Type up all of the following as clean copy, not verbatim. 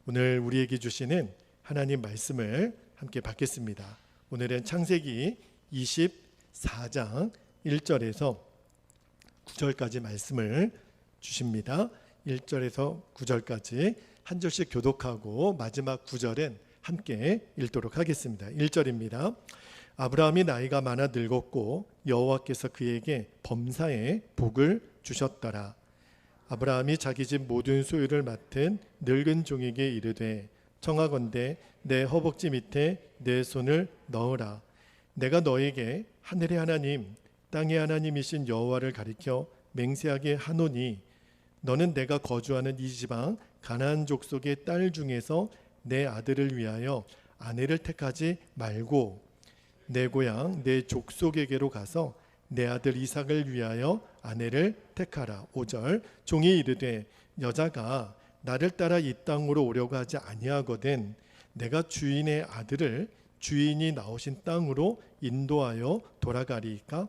오늘 우리에게 주시는 하나님 말씀을 함께 받겠습니다. 오늘은 창세기 24장 1절에서 9절까지 말씀을 주십니다. 1절에서 9절까지 한 절씩 교독하고 마지막 9절은 함께 읽도록 하겠습니다. 1절입니다. 아브라함이 나이가 많아 늙었고 여호와께서 그에게 범사에 복을 주셨더라. 아브라함이 자기 집 모든 소유를 맡은 늙은 종에게 이르되 청하건대 내 허벅지 밑에 내 손을 넣으라. 내가 너에게 하늘의 하나님 땅의 하나님이신 여호와를 가리켜 맹세하게 하노니 너는 내가 거주하는 이 지방 가나안 족속의 딸 중에서 내 아들을 위하여 아내를 택하지 말고 내 고향 내 족속에게로 가서 내 아들 이삭을 위하여 아내를 택하라. 5절 종이 이르되 여자가 나를 따라 이 땅으로 오려고 하지 아니하거든 내가 주인의 아들을 주인이 나오신 땅으로 인도하여 돌아가리이까?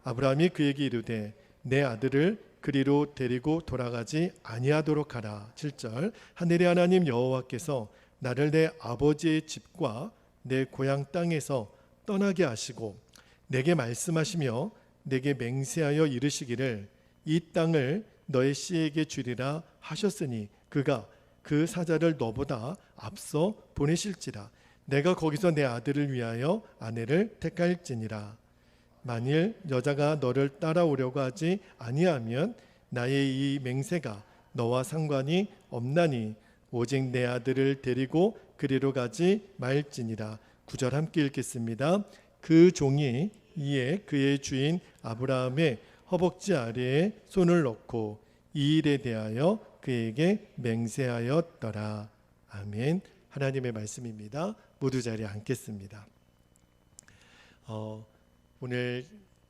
아브라함이 그에게 이르되 내 아들을 그리로 데리고 돌아가지 아니하도록 하라. 7절 하늘의 하나님 여호와께서 나를 내 아버지의 집과 내 고향 땅에서 떠나게 하시고 내게 말씀하시며 내게 맹세하여 이르시기를 이 땅을 너의 씨에게 주리라 하셨으니 그가 그 사자를 너보다 앞서 보내실지라. 내가 거기서 내 아들을 위하여 아내를 택할지니라. 만일 여자가 너를 따라오려고 하지 아니하면 나의 이 맹세가 너와 상관이 없나니 오직 내 아들을 데리고 그리로 가지 말지니라. 9절 함께 읽겠습니다. 그 종이 이에 그의 주인 아브라함의 허벅지 아래에 손을 넣고 이 일에 대하여 그에게 맹세하였더라. 아멘. 하나님의 말씀입니다. 모두 자리에 앉겠습니다. 오늘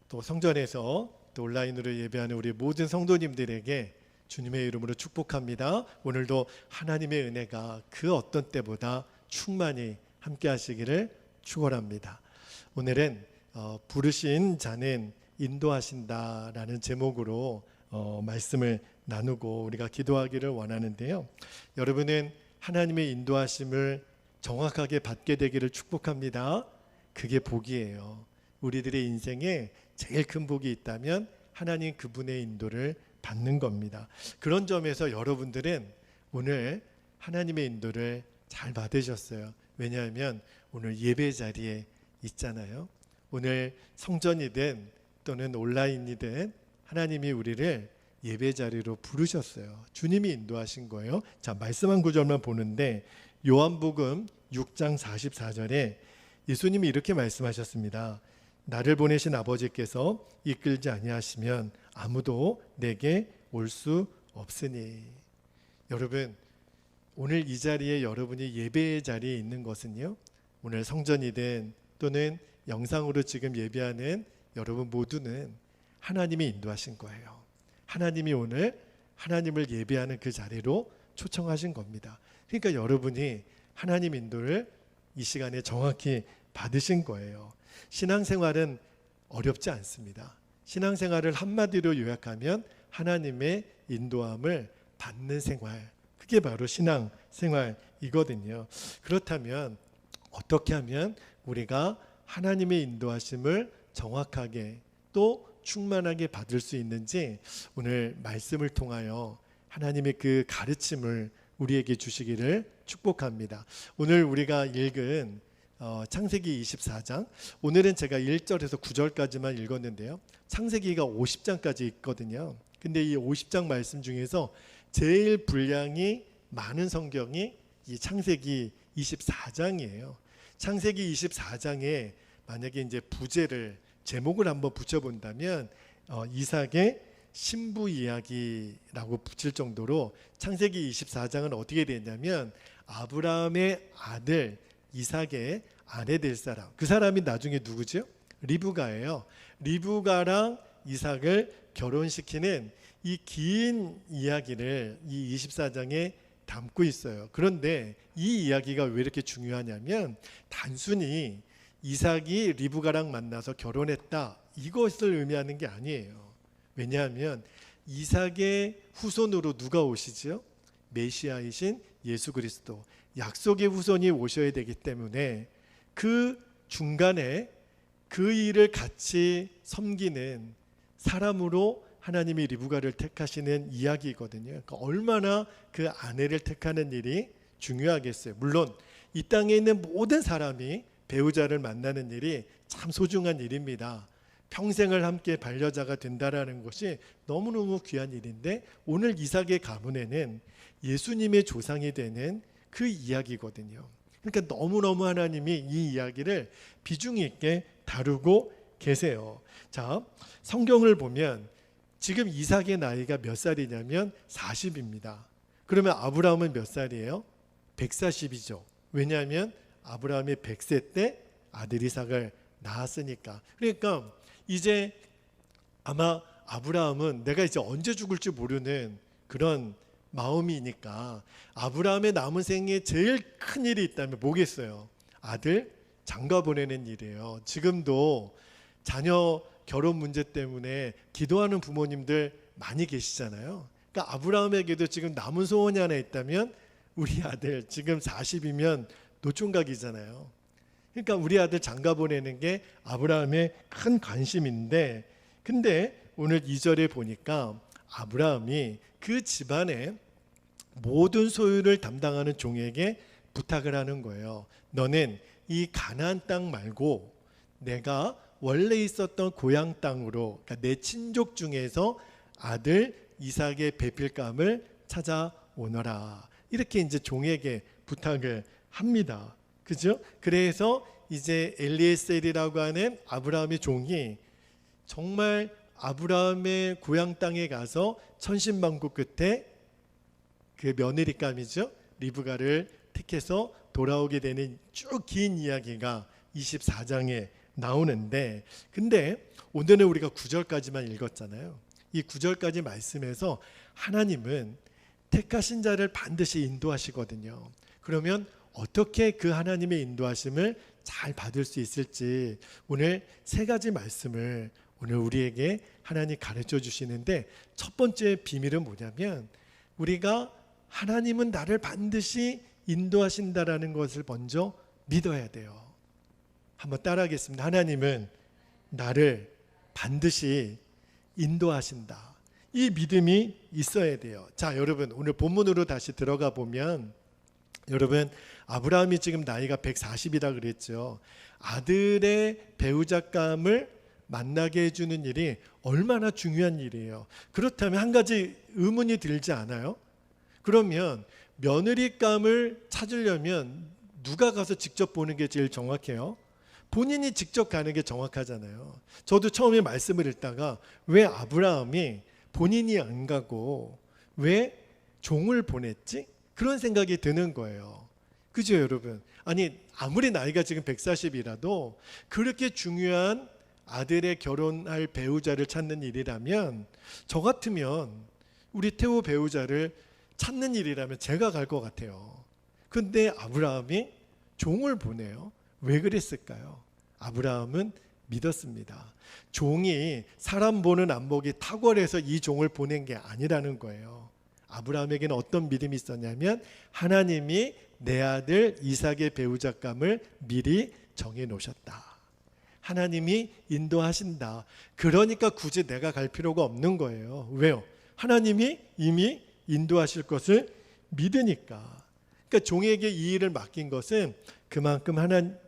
또 성전에서 또 온라인으로 예배하는 우리 모든 성도님들에게 주님의 이름으로 축복합니다. 오늘도 하나님의 은혜가 그 어떤 때보다 충만히 함께 하시기를 축원합니다. 오늘은 부르신 자는 인도하신다라는 제목으로 말씀을 나누고 우리가 기도하기를 원하는데요. 여러분은 하나님의 인도하심을 정확하게 받게 되기를 축복합니다. 그게 복이에요. 우리들의 인생에 제일 큰 복이 있다면 하나님 그분의 인도를 받는 겁니다. 그런 점에서 여러분들은 오늘 하나님의 인도를 잘 받으셨어요. 왜냐하면 오늘 예배 자리에 있잖아요. 오늘 성전이든 또는 온라인이든 하나님이 우리를 예배 자리로 부르셨어요. 주님이 인도하신 거예요. 자, 말씀 한 구절만 보는데 요한복음 6장 44절에 예수님이 이렇게 말씀하셨습니다. 나를 보내신 아버지께서 이끌지 아니하시면 아무도 내게 올 수 없으니. 여러분, 오늘 이 자리에 여러분이 예배의 자리에 있는 것은요, 오늘 성전이든 또는 영상으로 지금 예배하는 여러분 모두는 하나님이 인도하신 거예요. 하나님이 오늘 하나님을 예배하는 그 자리로 초청하신 겁니다. 그러니까 여러분이 하나님 인도를 이 시간에 정확히 받으신 거예요. 신앙생활은 어렵지 않습니다. 신앙생활을 한마디로 요약하면 하나님의 인도함을 받는 생활, 그게 바로 신앙생활이거든요. 그렇다면 어떻게 하면 우리가 하나님의 인도하심을 정확하게 또 충만하게 받을 수 있는지 오늘 말씀을 통하여 하나님의 그 가르침을 우리에게 주시기를 축복합니다. 오늘 우리가 읽은 창세기 24장, 오늘은 제가 1절에서 9절까지만 읽었는데요. 창세기가 50장까지 있거든요. 근데 이 50장 말씀 중에서 제일 분량이 많은 성경이 이 창세기 24장이에요. 창세기 24장에 만약에 이제 부제를 제목을 한번 붙여본다면 이삭의 신부 이야기라고 붙일 정도로 창세기 24장은 어떻게 되냐면 아브라함의 아들 이삭의 아내 될 사람, 그 사람이 나중에 누구죠? 리브가예요. 리브가랑 이삭을 결혼시키는 이 긴 이야기를 이 24장에 담고 있어요. 그런데 이 이야기가 왜 이렇게 중요하냐면 단순히 이삭이 리브가랑 만나서 결혼했다 이것을 의미하는 게 아니에요. 왜냐하면 이삭의 후손으로 누가 오시죠? 메시아이신 예수 그리스도, 약속의 후손이 오셔야 되기 때문에 그 중간에 그 일을 같이 섬기는 사람으로 하나님이 리브가를 택하시는 이야기거든요. 그러니까 얼마나 그 아내를 택하는 일이 중요하겠어요. 물론 이 땅에 있는 모든 사람이 배우자를 만나는 일이 참 소중한 일입니다. 평생을 함께 반려자가 된다라는 것이 너무너무 귀한 일인데, 오늘 이삭의 가문에는 예수님의 조상이 되는 그 이야기거든요. 그러니까 너무너무 하나님이 이 이야기를 비중 있게 다루고 계세요. 자, 성경을 보면 지금 이삭의 나이가 몇 살이냐면 40입니다. 그러면 아브라함은 몇 살이에요? 140이죠. 왜냐하면 아브라함이 100세 때 아들 이삭을 낳았으니까. 그러니까 이제 아마 아브라함은 내가 이제 언제 죽을지 모르는 그런 마음이니까 아브라함의 남은 생에 제일 큰 일이 있다면 뭐겠어요? 아들 장가 보내는 일이에요. 지금도 자녀 결혼 문제 때문에 기도하는 부모님들 많이 계시잖아요. 그러니까 아브라함에게도 지금 남은 소원이 하나 있다면 우리 아들 지금 40이면 노총각이잖아요. 그러니까 우리 아들 장가 보내는 게 아브라함의 큰 관심인데, 근데 오늘 2절에 보니까 아브라함이 그 집안의 모든 소유를 담당하는 종에게 부탁을 하는 거예요. 너는 이 가나안 땅 말고 내가 원래 있었던 고향 땅으로, 그러니까 내 친족 중에서 아들 이삭의 배필감을 찾아오너라. 이렇게 이제 종에게 부탁을 합니다. 그죠? 그래서 이제 엘리에셀이라고 하는 아브라함의 종이 정말 아브라함의 고향 땅에 가서 천신만고 끝에 그 며느리감이죠, 리브가를 택해서 돌아오게 되는 쭉 긴 이야기가 24장에 나오는데, 근데 오늘은 우리가 9절까지만 읽었잖아요. 이 9절까지 말씀에서 하나님은 택하신 자를 반드시 인도하시거든요. 그러면 어떻게 그 하나님의 인도하심을 잘 받을 수 있을지 오늘 세 가지 말씀을 오늘 우리에게 하나님 가르쳐 주시는데, 첫 번째 비밀은 뭐냐면 우리가 하나님은 나를 반드시 인도하신다라는 것을 먼저 믿어야 돼요. 한번 따라하겠습니다. 하나님은 나를 반드시 인도하신다. 이 믿음이 있어야 돼요. 자, 여러분 오늘 본문으로 다시 들어가 보면, 여러분 아브라함이 지금 나이가 140이라 그랬죠. 아들의 배우자감을 만나게 해주는 일이 얼마나 중요한 일이에요. 그렇다면 한 가지 의문이 들지 않아요? 그러면 며느리감을 찾으려면 누가 가서 직접 보는 게 제일 정확해요? 본인이 직접 가는 게 정확하잖아요. 저도 처음에 말씀을 읽다가 왜 아브라함이 본인이 안 가고 왜 종을 보냈지? 그런 생각이 드는 거예요. 그죠, 여러분? 아니, 아무리 나이가 지금 140이라도 그렇게 중요한 아들의 결혼할 배우자를 찾는 일이라면, 저 같으면 우리 태호 배우자를 찾는 일이라면 제가 갈 것 같아요. 근데 아브라함이 종을 보내요. 왜 그랬을까요? 아브라함은 믿었습니다. 종이 사람 보는 안목이 탁월해서 이 종을 보낸 게 아니라는 거예요. 아브라함에게는 어떤 믿음이 있었냐면 하나님이 내 아들 이삭의 배우자감을 미리 정해 놓으셨다. 하나님이 인도하신다. 그러니까 굳이 내가 갈 필요가 없는 거예요. 왜요? 하나님이 이미 인도하실 것을 믿으니까. 그러니까 종에게 이 일을 맡긴 것은 그만큼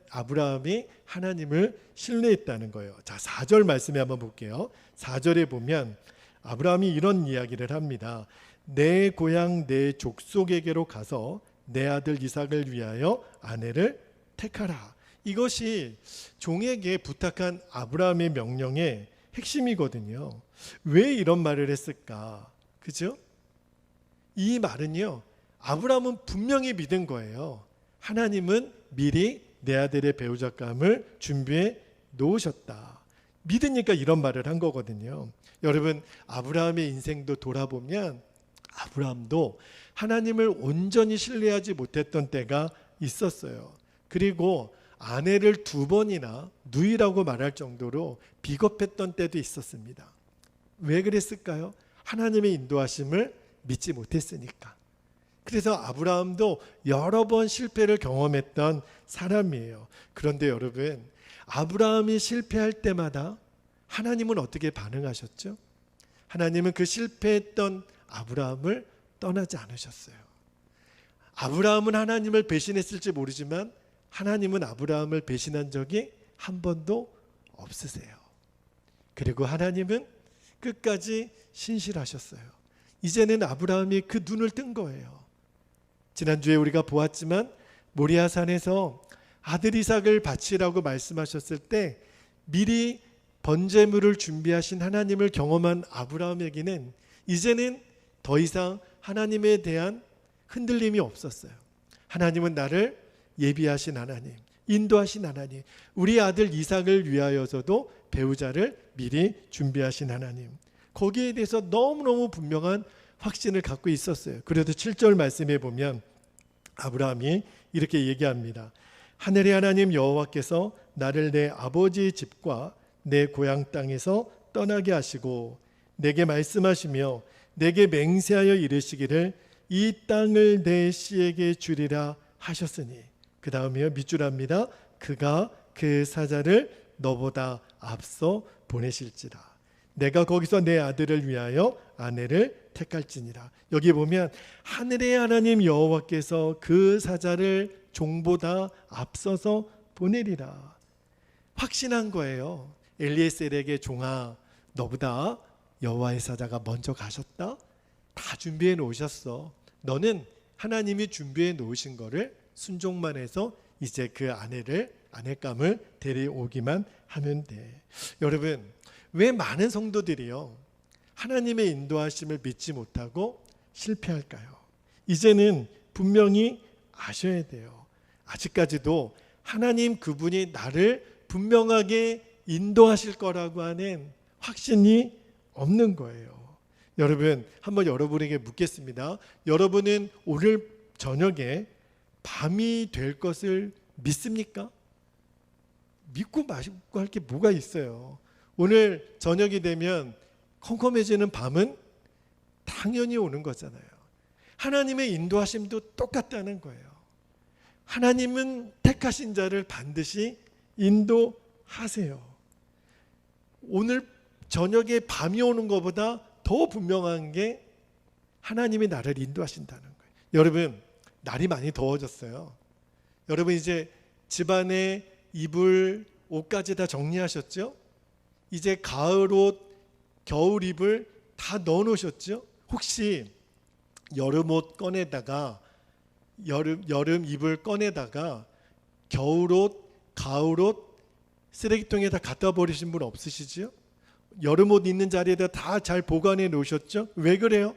아브라함이 하나님을 신뢰했다는 거예요. 자, 4절 말씀에 한번 볼게요. 4절에 보면 아브라함이 이런 이야기를 합니다. 내 고향 내 족속에게로 가서 내 아들 이삭을 위하여 아내를 택하라. 이것이 종에게 부탁한 아브라함의 명령의 핵심이거든요. 왜 이런 말을 했을까? 그죠? 이 말은요, 아브라함은 분명히 믿은 거예요. 하나님은 미리 내 아들의 배우자감을 준비해 놓으셨다. 믿으니까 이런 말을 한 거거든요. 여러분, 아브라함의 인생도 돌아보면 아브라함도 하나님을 온전히 신뢰하지 못했던 때가 있었어요. 그리고 아내를 2번이나 누이라고 말할 정도로 비겁했던 때도 있었습니다. 왜 그랬을까요? 하나님의 인도하심을 믿지 못했으니까. 그래서 아브라함도 여러 번 실패를 경험했던 사람이에요. 그런데 여러분, 아브라함이 실패할 때마다 하나님은 어떻게 반응하셨죠? 하나님은 그 실패했던 아브라함을 떠나지 않으셨어요. 아브라함은 하나님을 배신했을지 모르지만 하나님은 아브라함을 배신한 적이 한 번도 없으세요. 그리고 하나님은 끝까지 신실하셨어요. 이제는 아브라함이 그 눈을 뜬 거예요. 지난주에 우리가 보았지만 모리아산에서 아들 이삭을 바치라고 말씀하셨을 때 미리 번제물을 준비하신 하나님을 경험한 아브라함에게는 이제는 더 이상 하나님에 대한 흔들림이 없었어요. 하나님은 나를 예비하신 하나님, 인도하신 하나님, 우리 아들 이삭을 위하여서도 배우자를 미리 준비하신 하나님, 거기에 대해서 너무너무 분명한 확신을 갖고 있었어요. 그래도 7절 말씀에 보면 아브라함이 이렇게 얘기합니다. 하늘의 하나님 여호와께서 나를 내 아버지의 집과 내 고향 땅에서 떠나게 하시고 내게 말씀하시며 내게 맹세하여 이르시기를 이 땅을 내 씨에게 주리라 하셨으니, 그 다음에 밑줄합니다. 그가 그 사자를 너보다 앞서 보내실지라. 내가 거기서 내 아들을 위하여 아내를 택할지니라. 여기 보면 하늘의 하나님 여호와께서 그 사자를 종보다 앞서서 보내리라. 확신한 거예요. 엘리에셀에게 종아, 너보다 여호와의 사자가 먼저 가셨다. 다 준비해 놓으셨어. 너는 하나님이 준비해 놓으신 거를 순종만 해서 이제 그 아내감을 데려오기만 하면 돼. 여러분, 왜 많은 성도들이요 하나님의 인도하심을 믿지 못하고 실패할까요? 이제는 분명히 아셔야 돼요. 아직까지도 하나님 그분이 나를 분명하게 인도하실 거라고 하는 확신이 없는 거예요. 여러분, 한번 여러분에게 묻겠습니다. 여러분은 오늘 저녁에 밤이 될 것을 믿습니까? 믿고 마시고 할 게 뭐가 있어요? 오늘 저녁이 되면 컴컴해지는 밤은 당연히 오는 거잖아요. 하나님의 인도하심도 똑같다는 거예요. 하나님은 택하신 자를 반드시 인도하세요. 오늘 저녁에 밤이 오는 것보다 더 분명한 게 하나님이 나를 인도하신다는 거예요. 여러분, 날이 많이 더워졌어요. 여러분, 이제 집안에 이불, 옷까지 다 정리하셨죠? 이제 가을 옷, 겨울 이불 다 넣어 놓으셨죠? 혹시 여름 옷 꺼내다가 여름 이불 꺼내다가 겨울 옷, 가을 옷 쓰레기통에 다 갖다 버리신 분 없으시죠? 여름 옷 있는 자리에다 다 잘 보관해 놓으셨죠? 왜 그래요?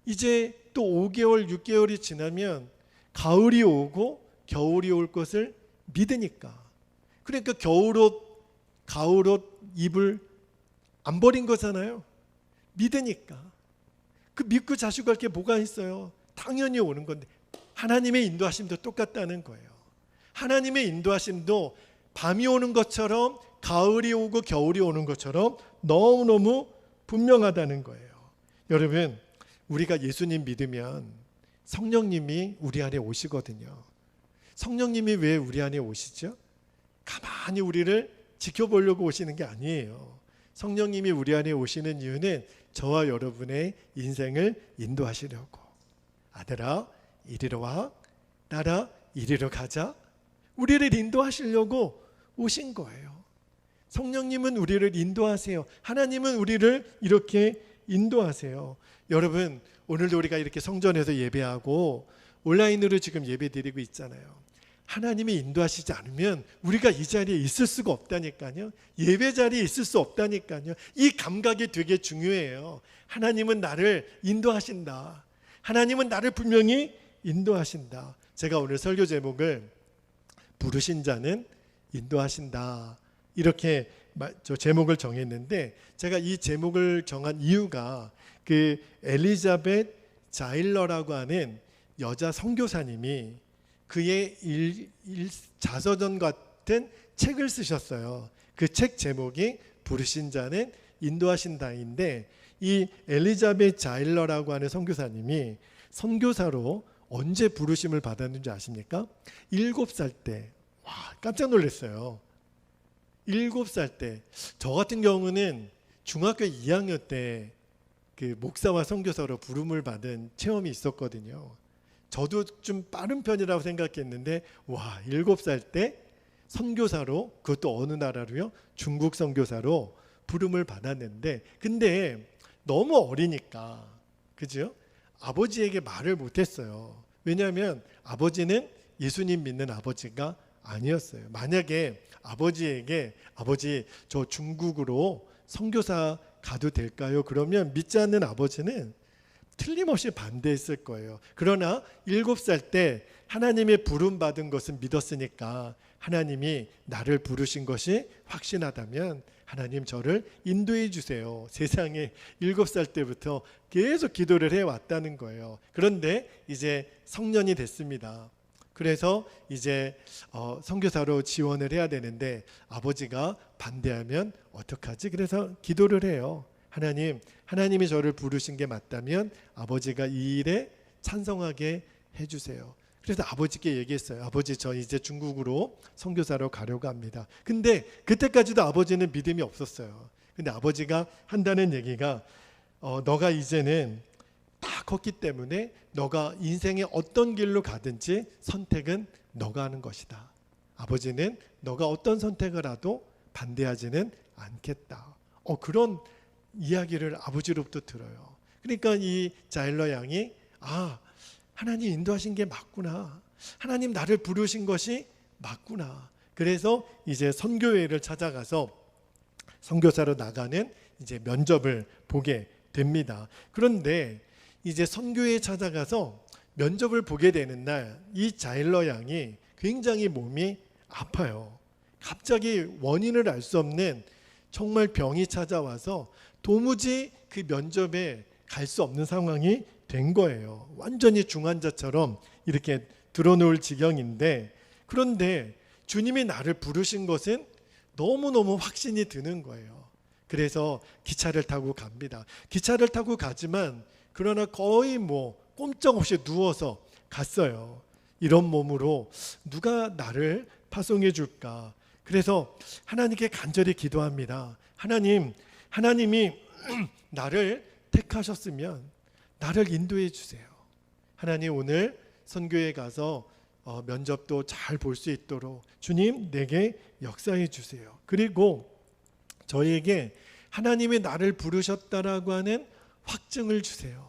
이제 또 5개월, 6개월이 지나면 가을이 오고 겨울이 올 것을 믿으니까. 그러니까 겨울옷, 가을옷, 이불 안 버린 거잖아요. 믿으니까. 그 믿고 자시고 할 게 뭐가 있어요? 당연히 오는 건데 하나님의 인도하심도 똑같다는 거예요. 하나님의 인도하심도 밤이 오는 것처럼 가을이 오고 겨울이 오는 것처럼 너무너무 분명하다는 거예요. 여러분, 우리가 예수님 믿으면 성령님이 우리 안에 오시거든요. 성령님이 왜 우리 안에 오시죠? 가만히 우리를 지켜보려고 오시는 게 아니에요. 성령님이 우리 안에 오시는 이유는 저와 여러분의 인생을 인도하시려고. 아들아, 이리로 와. 딸아, 이리로 가자. 우리를 인도하시려고 오신 거예요. 성령님은 우리를 인도하세요. 하나님은 우리를 이렇게 인도하세요. 여러분, 오늘도 우리가 이렇게 성전에서 예배하고 온라인으로 지금 예배 드리고 있잖아요. 하나님이 인도하시지 않으면 우리가 이 자리에 있을 수가 없다니까요. 예배 자리에 있을 수 없다니까요. 이 감각이 되게 중요해요. 하나님은 나를 인도하신다. 하나님은 나를 분명히 인도하신다. 제가 오늘 설교 제목을 부르신 자는 인도하신다, 이렇게 저 제목을 정했는데, 제가 이 제목을 정한 이유가 그 엘리자벳 자일러라고 하는 여자 선교사님이 그의 자서전 같은 책을 쓰셨어요. 그 책 제목이 부르신 자는 인도하신다인데, 이 엘리자벳 자일러라고 하는 선교사님이 선교사로 언제 부르심을 받았는지 아십니까? 7살 때. 와, 깜짝 놀랐어요. 7살 때. 저 같은 경우는 중학교 2학년 때 그 목사와 선교사로 부름을 받은 체험이 있었거든요. 저도 좀 빠른 편이라고 생각했는데, 와, 7살 때 선교사로, 그것도 어느 나라로요? 중국 선교사로 부름을 받았는데, 근데 너무 어리니까, 그죠? 아버지에게 말을 못했어요. 왜냐하면 아버지는 예수님 믿는 아버지가 아니었어요. 만약에 아버지에게, 아버지 저 중국으로 선교사 가도 될까요? 그러면 믿지 않는 아버지는 틀림없이 반대했을 거예요. 그러나 7살 때 하나님의 부름 받은 것은 믿었으니까, 하나님이 나를 부르신 것이 확신하다면 하나님 저를 인도해 주세요. 세상에 7살 때부터 계속 기도를 해왔다는 거예요. 그런데 이제 성년이 됐습니다. 그래서 이제 선교사로 지원을 해야 되는데 아버지가 반대하면 어떡하지? 그래서 기도를 해요. 하나님이 저를 부르신 게 맞다면 아버지가 이 일에 찬성하게 해주세요. 그래서 아버지께 얘기했어요. 아버지, 저 이제 중국으로 선교사로 가려고 합니다. 근데 그때까지도 아버지는 믿음이 없었어요. 근데 아버지가 한다는 얘기가 너가 이제는 다 컸기 때문에 너가 인생의 어떤 길로 가든지 선택은 너가 하는 것이다. 아버지는 너가 어떤 선택을 하도 반대하지는 않겠다. 그런 이야기를 아버지로부터 들어요. 그러니까 이 자일러 양이 하나님 인도하신 게 맞구나. 하나님 나를 부르신 것이 맞구나. 그래서 이제 선교회를 찾아가서 선교사로 나가는 이제 면접을 보게 됩니다. 그런데 이제 선교회에 찾아가서 면접을 보게 되는 날 이 자일러 양이 굉장히 몸이 아파요. 갑자기 원인을 알 수 없는 정말 병이 찾아와서 도무지 그 면접에 갈 수 없는 상황이 된 거예요. 완전히 중환자처럼 이렇게 드러놓을 지경인데, 그런데 주님이 나를 부르신 것은 너무너무 확신이 드는 거예요. 그래서 기차를 타고 갑니다. 기차를 타고 가지만 그러나 거의 꼼짝없이 누워서 갔어요. 이런 몸으로 누가 나를 파송해 줄까? 그래서 하나님께 간절히 기도합니다. 하나님이 나를 택하셨으면 나를 인도해 주세요. 하나님, 오늘 선교에 가서 면접도 잘 볼 수 있도록 주님 내게 역사해 주세요. 그리고 저에게 하나님이 나를 부르셨다라고 하는 확증을 주세요.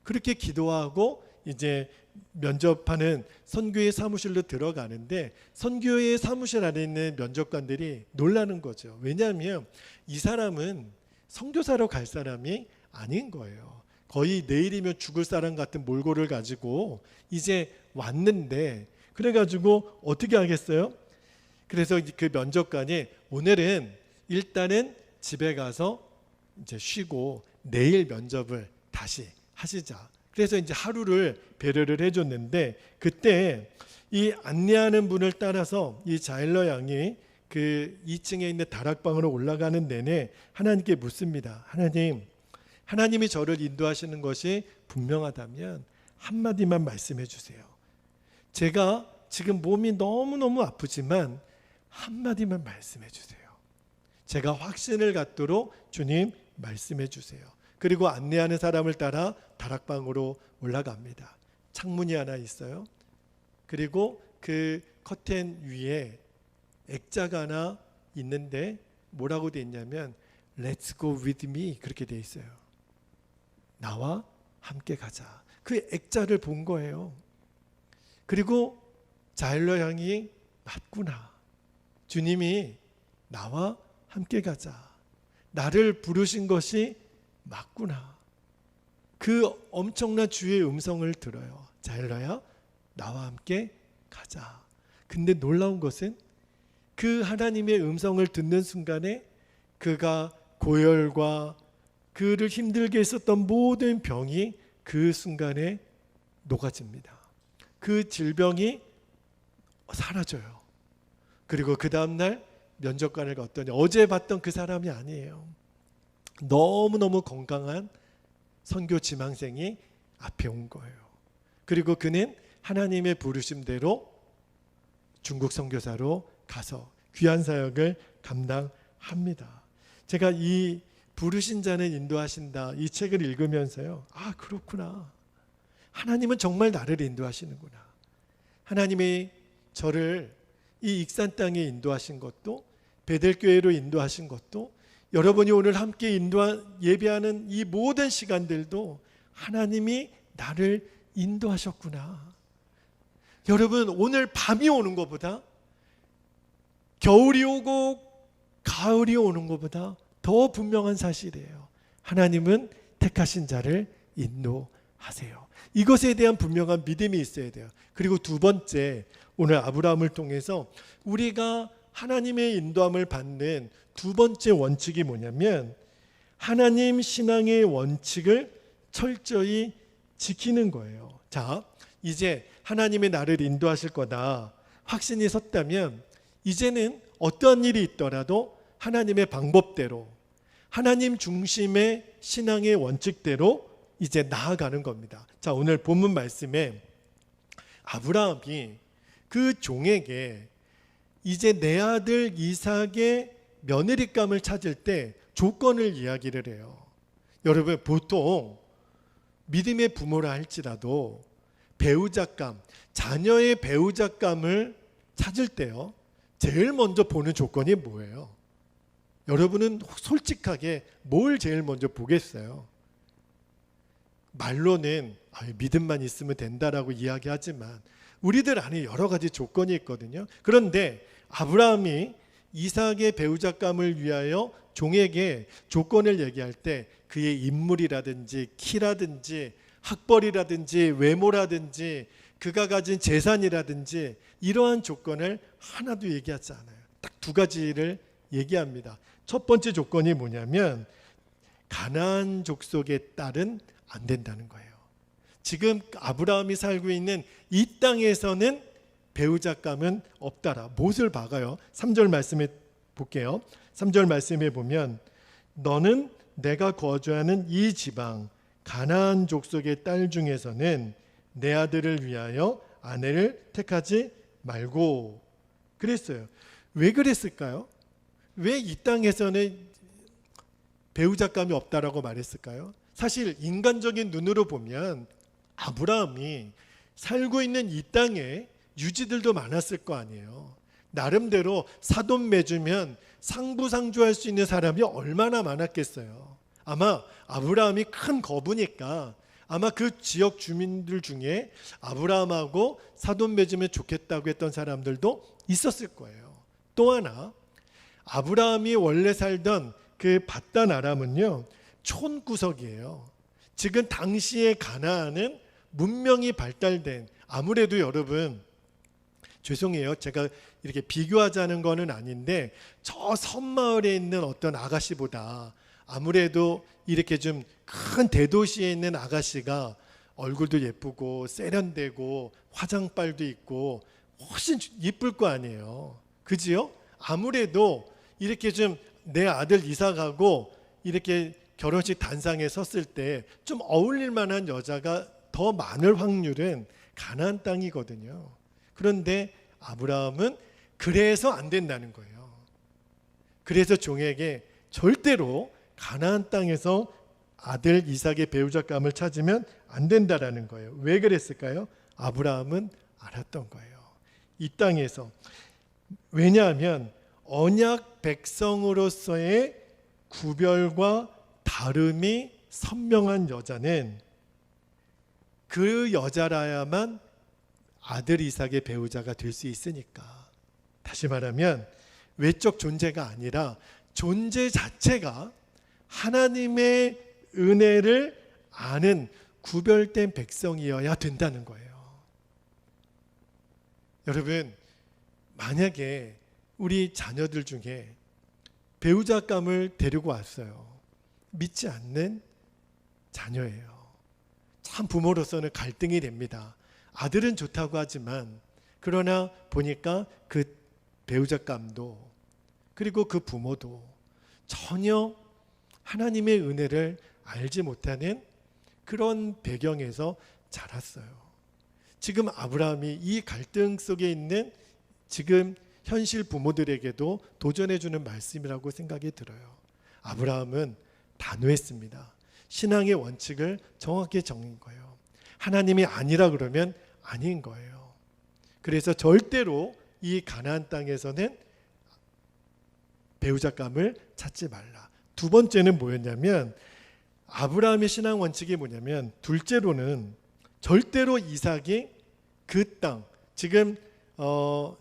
그렇게 기도하고 이제 면접하는 선교회 사무실로 들어가는데, 선교회 사무실 안에 있는 면접관들이 놀라는 거죠. 왜냐하면 이 사람은 선교사로 갈 사람이 아닌 거예요. 거의 내일이면 죽을 사람 같은 몰골을 가지고 이제 왔는데, 그래가지고 어떻게 하겠어요? 그래서 그 면접관이 오늘은 일단은 집에 가서 이제 쉬고 내일 면접을 다시 하시자. 그래서 이제 하루를 배려를 해줬는데, 그때 이 안내하는 분을 따라서 이 자일러 양이 그 2층에 있는 다락방으로 올라가는 내내 하나님께 묻습니다. 하나님이 저를 인도하시는 것이 분명하다면 한마디만 말씀해 주세요. 제가 지금 몸이 너무너무 아프지만 한마디만 말씀해 주세요. 제가 확신을 갖도록 주님 말씀해 주세요. 그리고 안내하는 사람을 따라 다락방으로 올라갑니다. 창문이 하나 있어요. 그리고 그 커튼 위에 액자가 하나 있는데 뭐라고 돼 있냐면 Let's go with me, 그렇게 돼 있어요. 나와 함께 가자. 그 액자를 본 거예요. 그리고 자일러 양이 맞구나. 주님이 나와 함께 가자. 나를 부르신 것이 맞구나. 그 엄청난 주의 음성을 들어요. 자일러야, 나와 함께 가자. 근데 놀라운 것은 그 하나님의 음성을 듣는 순간에 그가 고열과 그를 힘들게 했었던 모든 병이 그 순간에 녹아집니다. 그 질병이 사라져요. 그리고 그 다음날 면접관을 갔더니 어제 봤던 그 사람이 아니에요. 너무너무 건강한 선교 지망생이 앞에 온 거예요. 그리고 그는 하나님의 부르심대로 중국 선교사로 가서 귀한 사역을 감당합니다. 제가 이 부르신 자는 인도하신다 이 책을 읽으면서요, 아, 그렇구나. 하나님은 정말 나를 인도하시는구나. 하나님이 저를 이 익산 땅에 인도하신 것도, 베델교회로 인도하신 것도, 여러분이 오늘 함께 예배하는 이 모든 시간들도 하나님이 나를 인도하셨구나. 여러분, 오늘 밤이 오는 것보다, 겨울이 오고 가을이 오는 것보다 더 분명한 사실이에요. 하나님은 택하신 자를 인도하세요. 이것에 대한 분명한 믿음이 있어야 돼요. 그리고 두 번째, 오늘 아브라함을 통해서 우리가 하나님의 인도함을 받는 두 번째 원칙이 뭐냐면, 하나님 신앙의 원칙을 철저히 지키는 거예요. 자, 이제 하나님의 나를 인도하실 거다 확신이 섰다면, 이제는 어떠한 일이 있더라도 하나님의 방법대로, 하나님 중심의 신앙의 원칙대로 이제 나아가는 겁니다. 자, 오늘 본문 말씀에 아브라함이 그 종에게 이제 내 아들 이삭의 며느리감을 찾을 때 조건을 이야기를 해요. 여러분, 보통 믿음의 부모라 할지라도 배우자감, 자녀의 배우자감을 찾을 때요, 제일 먼저 보는 조건이 뭐예요? 여러분은 솔직하게 뭘 제일 먼저 보겠어요? 말로는 믿음만 있으면 된다라고 이야기하지만 우리들 안에 여러 가지 조건이 있거든요. 그런데 아브라함이 이삭의 배우자감을 위하여 종에게 조건을 얘기할 때 그의 인물이라든지 키라든지 학벌이라든지 외모라든지 그가 가진 재산이라든지 이러한 조건을 하나도 얘기하지 않아요. 딱 두 가지를 얘기합니다. 첫 번째 조건이 뭐냐면, 가나안 족속의 딸은 안 된다는 거예요. 지금 아브라함이 살고 있는 이 땅에서는 배우자감은 없다라. 못을 박아요. 3절 말씀에 볼게요. 3절 말씀에 보면, 너는 내가 거주하는 이 지방 가나안 족속의 딸 중에서는 내 아들을 위하여 아내를 택하지 말고 그랬어요. 왜 그랬을까요? 왜 이 땅에서는 배우자감이 없다라고 말했을까요? 사실 인간적인 눈으로 보면 아브라함이 살고 있는 이 땅에 유지들도 많았을 거 아니에요. 나름대로 사돈 맺으면 상부상조할 수 있는 사람이 얼마나 많았겠어요. 아마 아브라함이 큰 거부니까 아마 그 지역 주민들 중에 아브라함하고 사돈 맺으면 좋겠다고 했던 사람들도 있었을 거예요. 또 하나, 아브라함이 원래 살던 그 밧단 아람은요, 촌구석이에요. 지금 당시의 가나안은 문명이 발달된, 아무래도 여러분 죄송해요, 제가 이렇게 비교하자는 거는 아닌데 저 섬마을에 있는 어떤 아가씨보다 아무래도 이렇게 좀 큰 대도시에 있는 아가씨가 얼굴도 예쁘고 세련되고 화장빨도 있고 훨씬 예쁠 거 아니에요. 그지요? 아무래도 이렇게 좀 내 아들 이삭하고 이렇게 결혼식 단상에 섰을 때 좀 어울릴 만한 여자가 더 많을 확률은 가나안 땅이거든요. 그런데 아브라함은 그래서 안 된다는 거예요. 그래서 종에게 절대로 가나안 땅에서 아들 이삭의 배우자감을 찾으면 안 된다라는 거예요. 왜 그랬을까요? 아브라함은 알았던 거예요. 이 땅에서. 왜냐하면 언약 백성으로서의 구별과 다름이 선명한 여자는 그 여자라야만 아들 이삭의 배우자가 될 수 있으니까. 다시 말하면 외적 존재가 아니라 존재 자체가 하나님의 은혜를 아는 구별된 백성이어야 된다는 거예요. 여러분, 만약에 우리 자녀들 중에 배우자감을 데리고 왔어요. 믿지 않는 자녀예요. 참 부모로서는 갈등이 됩니다. 아들은 좋다고 하지만 그러나 보니까 그 배우자감도 그리고 그 부모도 전혀 하나님의 은혜를 알지 못하는 그런 배경에서 자랐어요. 지금 아브라함이 이 갈등 속에 있는 지금 현실 부모들에게도 도전해주는 말씀이라고 생각이 들어요. 아브라함은 단호했습니다. 신앙의 원칙을 정확히 정한 거예요. 하나님이 아니라 그러면 아닌 거예요. 그래서 절대로 이 가나안 땅에서는 배우자감을 찾지 말라. 두 번째는 뭐였냐면, 아브라함의 신앙 원칙이 뭐냐면, 둘째로는 절대로 이삭이 그 땅, 지금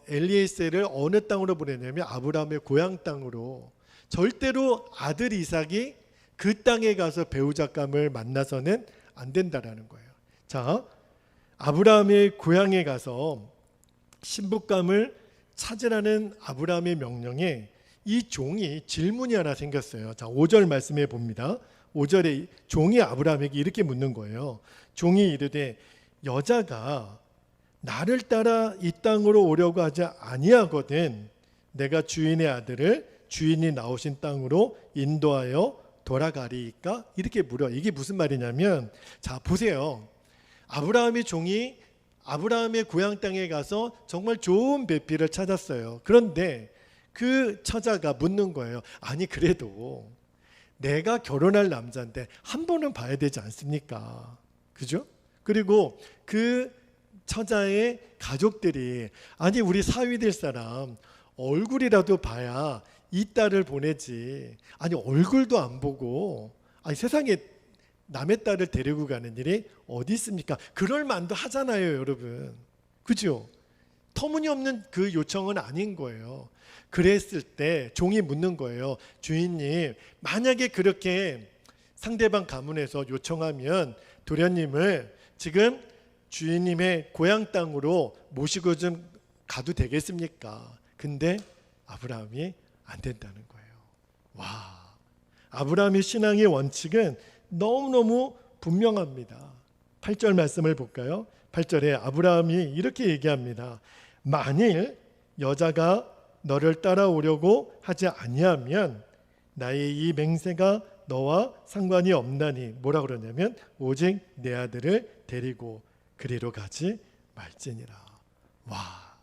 엘리에셀을 어느 땅으로 보냈냐면 아브라함의 고향 땅으로, 절대로 아들 이삭이 그 땅에 가서 배우자감을 만나서는 안 된다라는 거예요. 자, 아브라함의 고향에 가서 신부감을 찾으라는 아브라함의 명령에 이 종이 질문이 하나 생겼어요. 자, 5절 말씀해 봅니다. 5절에 종이 아브라함에게 이렇게 묻는 거예요. 종이 이르되 여자가 나를 따라 이 땅으로 오려고 하지 아니하거든 내가 주인의 아들을 주인이 나오신 땅으로 인도하여 돌아가리이까? 이렇게 물어. 이게 무슨 말이냐면, 자 보세요. 아브라함의 종이 아브라함의 고향 땅에 가서 정말 좋은 배필을 찾았어요. 그런데 그 처자가 묻는 거예요. 아니 그래도 내가 결혼할 남자인데 한 번은 봐야 되지 않습니까? 그죠? 그리고 그 처자의 가족들이 아니 우리 사위 될 사람 얼굴이라도 봐야 이 딸을 보내지, 아니 얼굴도 안 보고 아니 세상에 남의 딸을 데리고 가는 일이 어디 있습니까? 그럴 만도 하잖아요, 여러분. 그죠? 터무니없는 그 요청은 아닌 거예요. 그랬을 때 종이 묻는 거예요. 주인님, 만약에 그렇게 상대방 가문에서 요청하면 도련님을 지금 주인님의 고향 땅으로 모시고 좀 가도 되겠습니까? 근데 아브라함이 안 된다는 거예요. 와, 아브라함의 신앙의 원칙은 너무너무 분명합니다. 8절 말씀을 볼까요? 8절에 아브라함이 이렇게 얘기합니다. 만일 여자가 너를 따라오려고 하지 아니하면 나의 이 맹세가 너와 상관이 없나니, 뭐라 그러냐면 오직 내 아들을 데리고 그리로 가지 말지니라. 와,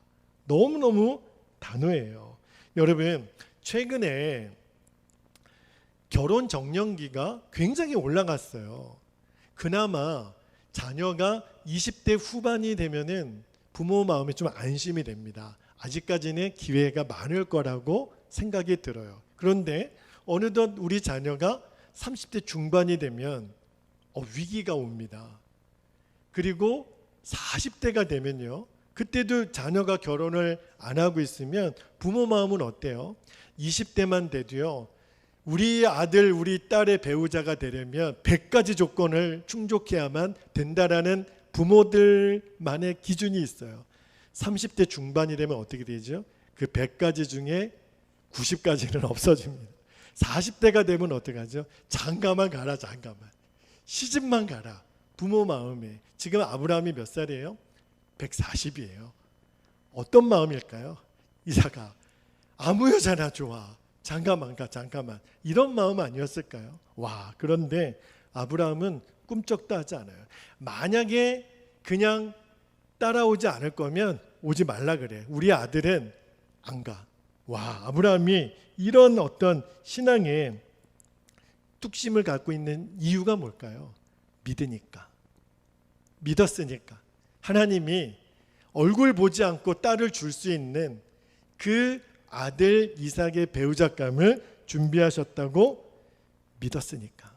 너무너무 단호해요. 여러분, 최근에 결혼 정년기가 굉장히 올라갔어요. 그나마 자녀가 20대 후반이 되면은 부모 마음이 좀 안심이 됩니다. 아직까지는 기회가 많을 거라고 생각이 들어요. 그런데 어느덧 우리 자녀가 30대 중반이 되면 위기가 옵니다. 그리고 40대가 되면요, 그때도 자녀가 결혼을 안 하고 있으면 부모 마음은 어때요? 20대만 돼도요, 우리 아들, 우리 딸의 배우자가 되려면 100가지 조건을 충족해야만 된다라는 부모들만의 기준이 있어요. 30대 중반이 되면 어떻게 되죠? 그 100가지 중에 90가지는 없어집니다. 40대가 되면 어떻게 하죠? 장가만 가라, 장가만. 시집만 가라. 부모 마음에. 지금 아브라함이 몇 살이에요? 140이에요. 어떤 마음일까요? 이삭아, 아무 여자나 좋아. 장가만 가, 장가만. 이런 마음 아니었을까요? 와, 그런데 아브라함은 꿈쩍도 하지 않아요. 만약에 그냥 따라오지 않을 거면 오지 말라 그래. 우리 아들은 안 가. 와, 아브라함이 이런 어떤 신앙의 뚝심을 갖고 있는 이유가 뭘까요? 믿으니까. 믿었으니까. 하나님이 얼굴 보지 않고 딸을 줄 수 있는 그 아들 이삭의 배우자감을 준비하셨다고 믿었으니까.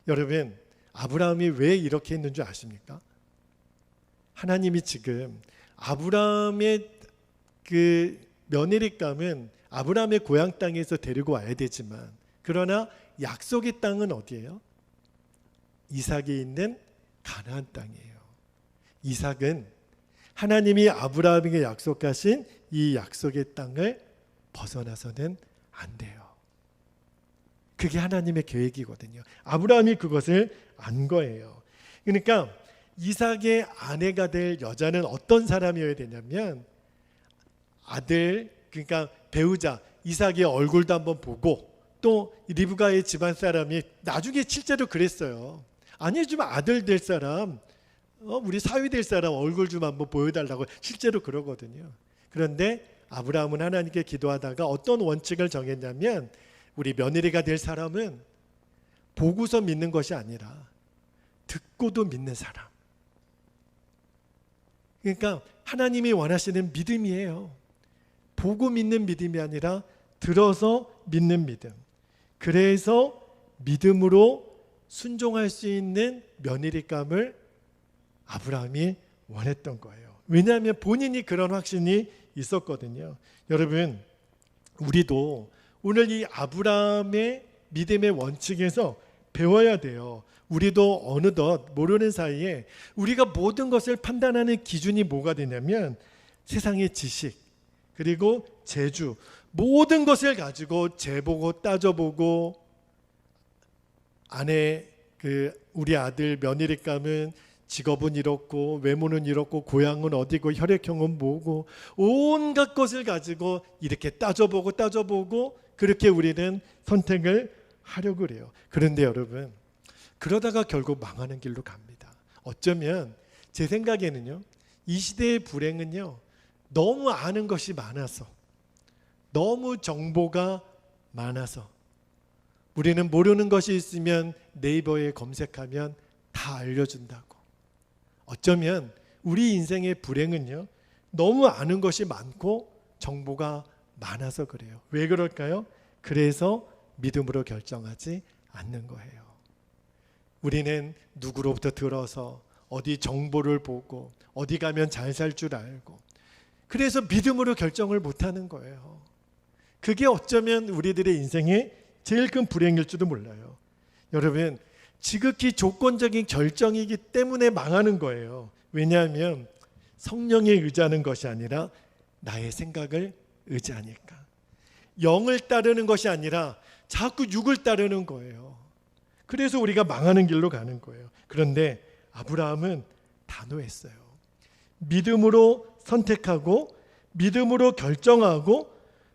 여러분, 아브라함이 왜 이렇게 했는 줄 아십니까? 하나님이 지금 아브라함의 그 며느리감은 아브라함의 고향 땅에서 데리고 와야 되지만, 그러나 약속의 땅은 어디예요? 이삭이 있는 가나안 땅이에요. 이삭은 하나님이 아브라함에게 약속하신 이 약속의 땅을 벗어나서는 안 돼요. 그게 하나님의 계획이거든요. 아브라함이 그것을 안 거예요. 그러니까 이삭의 아내가 될 여자는 어떤 사람이어야 되냐면, 아들, 그러니까 배우자 이삭의 얼굴도 한번 보고, 또 리브가의 집안 사람이 나중에 실제로 그랬어요. 아니 좀 아들 될 사람 우리 사위 될 사람 얼굴 좀 한번 보여달라고 실제로 그러거든요. 그런데 아브라함은 하나님께 기도하다가 어떤 원칙을 정했냐면 우리 며느리가 될 사람은 보고서 믿는 것이 아니라 듣고도 믿는 사람. 그러니까 하나님이 원하시는 믿음이에요. 보고 믿는 믿음이 아니라 들어서 믿는 믿음. 그래서 믿음으로 순종할 수 있는 며느리감을 아브라함이 원했던 거예요. 왜냐하면 본인이 그런 확신이 있었거든요. 여러분, 우리도 오늘 이 아브라함의 믿음의 원칙에서 배워야 돼요. 우리도 어느덧 모르는 사이에 우리가 모든 것을 판단하는 기준이 뭐가 되냐면 세상의 지식 그리고 재주 모든 것을 가지고 재보고 따져보고 우리 아들 며느리감은 직업은 이렇고 외모는 이렇고 고향은 어디고 혈액형은 뭐고 온갖 것을 가지고 이렇게 따져보고 그렇게 우리는 선택을 하려고 그래요. 그런데 여러분 그러다가 결국 망하는 길로 갑니다. 어쩌면 제 생각에는요 이 시대의 불행은요 너무 아는 것이 많아서 너무 정보가 많아서 우리는 모르는 것이 있으면 네이버에 검색하면 다 알려준다고. 어쩌면 우리 인생의 불행은요 너무 아는 것이 많고 정보가 많아서 그래요. 왜 그럴까요? 그래서 믿음으로 결정하지 않는 거예요. 우리는 누구로부터 들어서 어디 정보를 보고 어디 가면 잘 살 줄 알고 그래서 믿음으로 결정을 못하는 거예요. 그게 어쩌면 우리들의 인생의 제일 큰 불행일지도 몰라요. 여러분 지극히 조건적인 결정이기 때문에 망하는 거예요. 왜냐하면 성령에 의지하는 것이 아니라 나의 생각을 의지하니까. 영을 따르는 것이 아니라 자꾸 육을 따르는 거예요. 그래서 우리가 망하는 길로 가는 거예요. 그런데 아브라함은 단호했어요. 믿음으로 선택하고 믿음으로 결정하고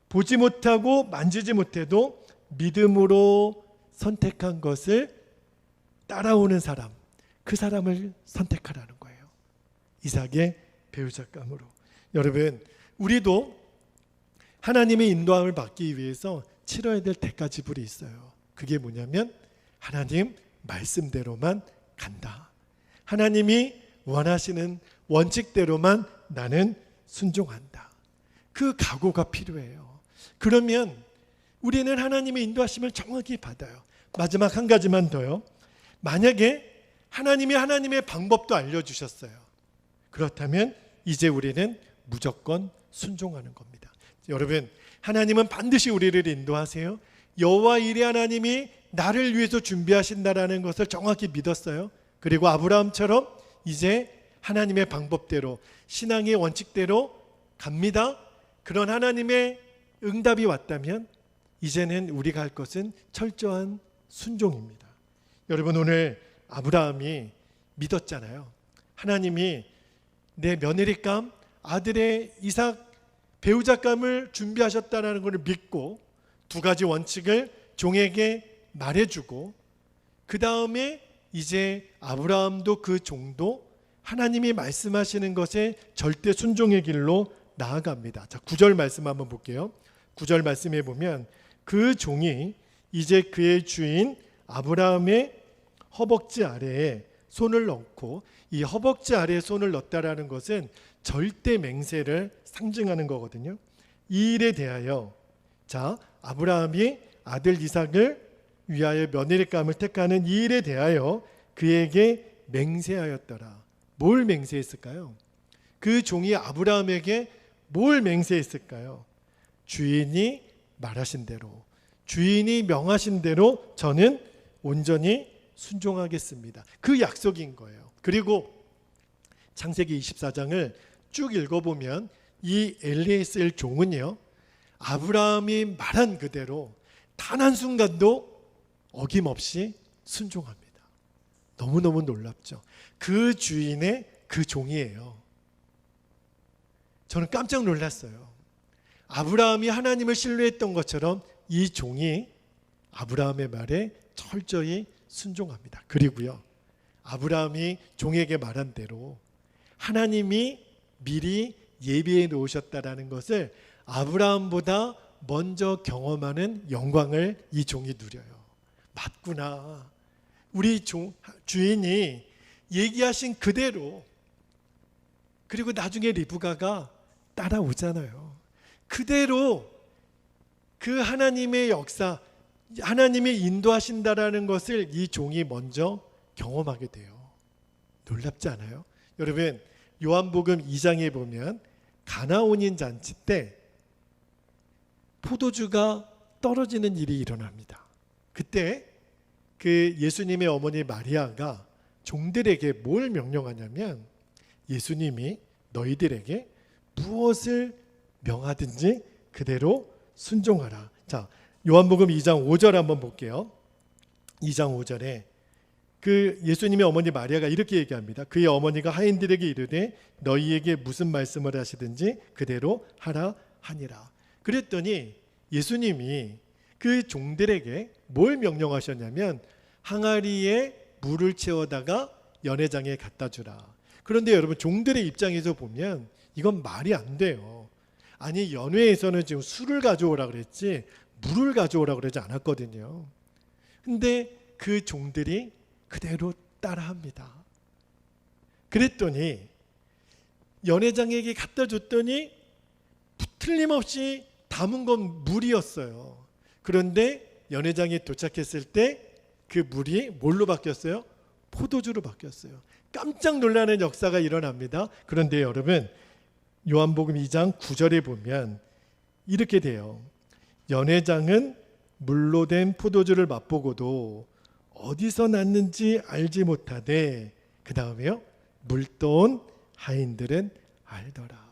보지 못하고 만지지 못해도 믿음으로 선택한 것을 따라오는 사람, 그 사람을 선택하라는 거예요. 이삭의 배우자감으로. 여러분, 우리도 하나님의 인도함을 받기 위해서 치러야 될 대가 지불이 있어요. 그게 뭐냐면 하나님 말씀대로만 간다. 하나님이 원하시는 원칙대로만 나는 순종한다. 그 각오가 필요해요. 그러면 우리는 하나님의 인도하심을 정확히 받아요. 마지막 한 가지만 더요. 만약에 하나님이 하나님의 방법도 알려주셨어요. 그렇다면 이제 우리는 무조건 순종하는 겁니다. 여러분, 하나님은 반드시 우리를 인도하세요. 여호와 이레 하나님이 나를 위해서 준비하신다라는 것을 정확히 믿었어요. 그리고 아브라함처럼 이제 하나님의 방법대로 신앙의 원칙대로 갑니다. 그런 하나님의 응답이 왔다면 이제는 우리가 할 것은 철저한 순종입니다. 여러분, 오늘 아브라함이 믿었잖아요. 하나님이 내 며느리감, 아들의 이삭 배우자감을 준비하셨다는 것을 믿고 두 가지 원칙을 종에게 말해주고 그 다음에 이제 아브라함도 그 종도 하나님이 말씀하시는 것에 절대 순종의 길로 나아갑니다. 자, 9절 말씀 한번 볼게요. 9절 말씀에 보면 그 종이 이제 그의 주인 아브라함의 허벅지 아래에 손을 넣고, 이 허벅지 아래에 손을 넣었다라는 것은 절대 맹세를 상징하는 거거든요. 이 일에 대하여, 자, 아브라함이 아들 이삭을 위하여 며느리감을 택하는 이 일에 대하여 그에게 맹세하였더라. 뭘 맹세했을까요? 그 종이 아브라함에게 뭘 맹세했을까요? 주인이 말하신 대로, 주인이 명하신 대로 저는 온전히 순종하겠습니다. 그 약속인 거예요. 그리고 창세기 24장을 쭉 읽어보면 이 엘리에셀 종은요, 아브라함이 말한 그대로 단 한순간도 어김없이 순종합니다. 너무너무 놀랍죠. 그 주인의 그 종이에요. 저는 깜짝 놀랐어요. 아브라함이 하나님을 신뢰했던 것처럼 이 종이 아브라함의 말에 철저히 순종합니다. 그리고요, 아브라함이 종에게 말한 대로 하나님이 미리 예비해 놓으셨다라는 것을 아브라함보다 먼저 경험하는 영광을 이 종이 누려요. 맞구나. 우리 주인이 얘기하신 그대로, 그리고 나중에 리브가가 따라오잖아요. 그대로 그 하나님의 역사, 하나님이 인도하신다라는 것을 이 종이 먼저 경험하게 돼요. 놀랍지 않아요? 여러분, 요한복음 2장에 보면 가나온인 잔치 때 포도주가 떨어지는 일이 일어납니다. 그때 그 예수님의 어머니 마리아가 종들에게 뭘 명령하냐면, 예수님이 너희들에게 무엇을 명하든지 그대로 순종하라. 자, 요한복음 2장 5절 한번 볼게요. 2장 5절에 그 예수님의 어머니 마리아가 이렇게 얘기합니다. 그의 어머니가 하인들에게 이르되 너희에게 무슨 말씀을 하시든지 그대로 하라 하니라. 그랬더니 예수님이 그 종들에게 뭘 명령하셨냐면, 항아리에 물을 채워다가 연회장에 갖다 주라. 그런데 여러분, 종들의 입장에서 보면 이건 말이 안 돼요. 아니, 연회에서는 지금 술을 가져오라 그랬지 물을 가져오라 그러지 않았거든요. 근데 그 종들이 그대로 따라합니다. 그랬더니 연회장에게 갖다 줬더니 틀림없이 담은 건 물이었어요. 그런데 연회장에 도착했을 때 그 물이 뭘로 바뀌었어요? 포도주로 바뀌었어요. 깜짝 놀라는 역사가 일어납니다. 그런데 여러분, 요한복음 2장 9절에 보면 이렇게 돼요. 연회장은 물로 된 포도주를 맛보고도 어디서 났는지 알지 못하되, 그 다음에요, 물떠온 하인들은 알더라.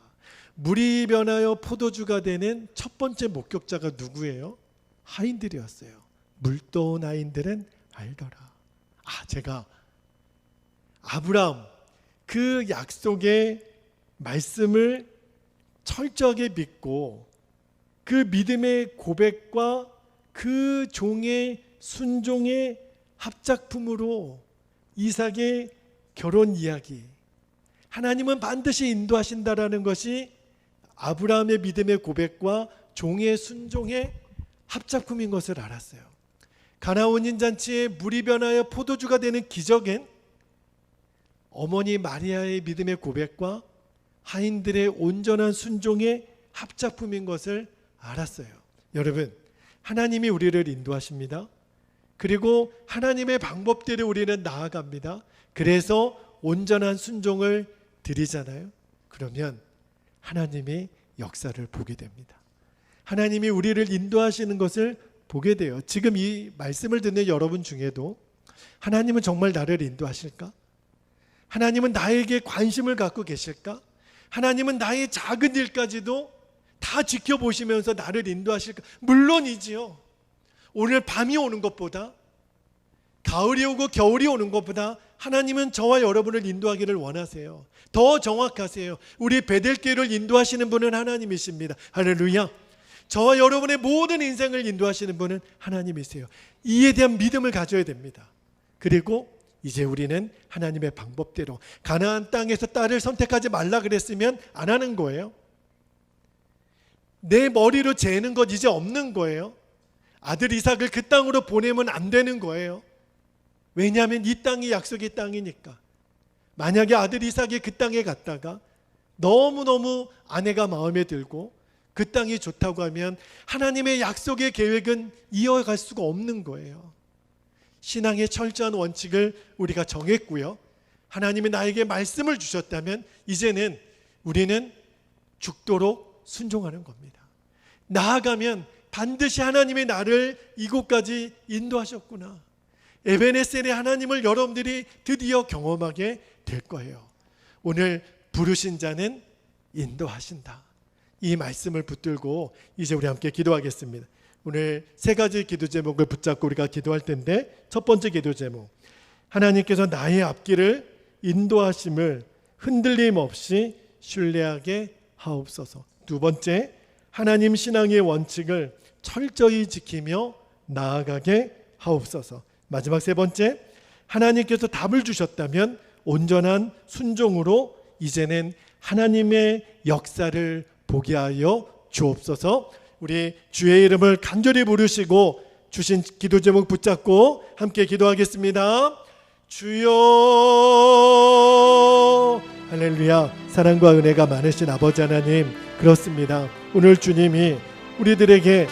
물이 변하여 포도주가 되는 첫 번째 목격자가 누구예요? 하인들이었어요. 물떠온 하인들은 알더라. 제가 아브라함 그 약속의 말씀을 철저하게 믿고 그 믿음의 고백과 그 종의 순종의 합작품으로 이삭의 결혼 이야기, 하나님은 반드시 인도하신다라는 것이 아브라함의 믿음의 고백과 종의 순종의 합작품인 것을 알았어요. 가나온 잔치에 물이 변하여 포도주가 되는 기적은 어머니 마리아의 믿음의 고백과 하인들의 온전한 순종의 합작품인 것을 알았어요. 여러분, 하나님이 우리를 인도하십니다. 그리고 하나님의 방법대로 우리는 나아갑니다. 그래서 온전한 순종을 드리잖아요. 그러면 하나님의 역사를 보게 됩니다. 하나님이 우리를 인도하시는 것을 보게 돼요. 지금 이 말씀을 듣는 여러분 중에도 하나님은 정말 나를 인도하실까? 하나님은 나에게 관심을 갖고 계실까? 하나님은 나의 작은 일까지도 다 지켜보시면서 나를 인도하실까? 물론이지요. 오늘 밤이 오는 것보다, 가을이 오고 겨울이 오는 것보다 하나님은 저와 여러분을 인도하기를 원하세요. 더 정확하세요. 우리 베델교회를 인도하시는 분은 하나님이십니다. 할렐루야. 저와 여러분의 모든 인생을 인도하시는 분은 하나님이세요. 이에 대한 믿음을 가져야 됩니다. 그리고 이제 우리는 하나님의 방법대로, 가나안 땅에서 딸을 선택하지 말라 그랬으면 안 하는 거예요. 내 머리로 재는 것 이제 없는 거예요. 아들 이삭을 그 땅으로 보내면 안 되는 거예요. 왜냐하면 이 땅이 약속의 땅이니까. 만약에 아들 이삭이 그 땅에 갔다가 너무너무 아내가 마음에 들고 그 땅이 좋다고 하면 하나님의 약속의 계획은 이어갈 수가 없는 거예요. 신앙의 철저한 원칙을 우리가 정했고요. 하나님이 나에게 말씀을 주셨다면 이제는 우리는 죽도록 순종하는 겁니다. 나아가면 반드시 하나님이 나를 이곳까지 인도하셨구나. 에베네셀의 하나님을 여러분들이 드디어 경험하게 될 거예요. 오늘 부르신 자는 인도하신다. 이 말씀을 붙들고 이제 우리 함께 기도하겠습니다. 오늘 세 가지 기도 제목을 붙잡고 우리가 기도할 텐데, 첫 번째 기도 제목, 하나님께서 나의 앞길을 인도하심을 흔들림 없이 신뢰하게 하옵소서. 두 번째, 하나님 신앙의 원칙을 철저히 지키며 나아가게 하옵소서. 마지막 세 번째, 하나님께서 답을 주셨다면 온전한 순종으로 이제는 하나님의 역사를 보게 하여 주옵소서. 우리 주의 이름을 간절히 부르시고 주신 기도 제목 붙잡고 함께 기도하겠습니다. 주여. 할렐루야. 사랑과 은혜가 많으신 아버지 하나님, 그렇습니다. 오늘 주님이 우리들에게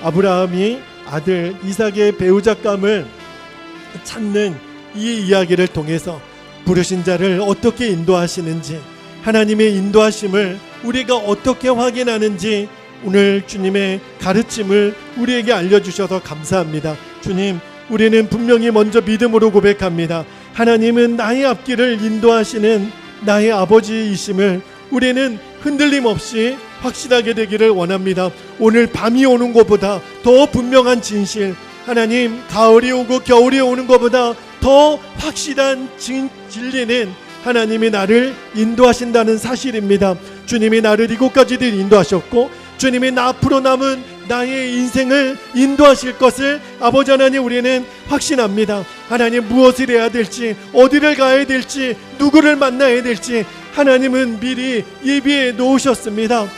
아브라함이 아들 이삭의 배우자감을 찾는 이 이야기를 통해서 부르신 자를 어떻게 인도하시는지, 하나님의 인도하심을 우리가 어떻게 확인하는지 오늘 주님의 가르침을 우리에게 알려주셔서 감사합니다. 주님, 우리는 분명히 먼저 믿음으로 고백합니다. 하나님은 나의 앞길을 인도하시는 나의 아버지이심을 우리는 흔들림 없이 확실하게 되기를 원합니다. 오늘 밤이 오는 것보다 더 분명한 진실, 하나님, 가을이 오고 겨울이 오는 것보다 더 확실한 진리는 하나님이 나를 인도하신다는 사실입니다. 주님이 나를 이곳까지도 인도하셨고 주님이 나 앞으로 남은 나의 인생을 인도하실 것을 아버지 하나님 우리는 확신합니다. 하나님, 무엇을 해야 될지, 어디를 가야 될지, 누구를 만나야 될지 하나님은 미리 예비해 놓으셨습니다.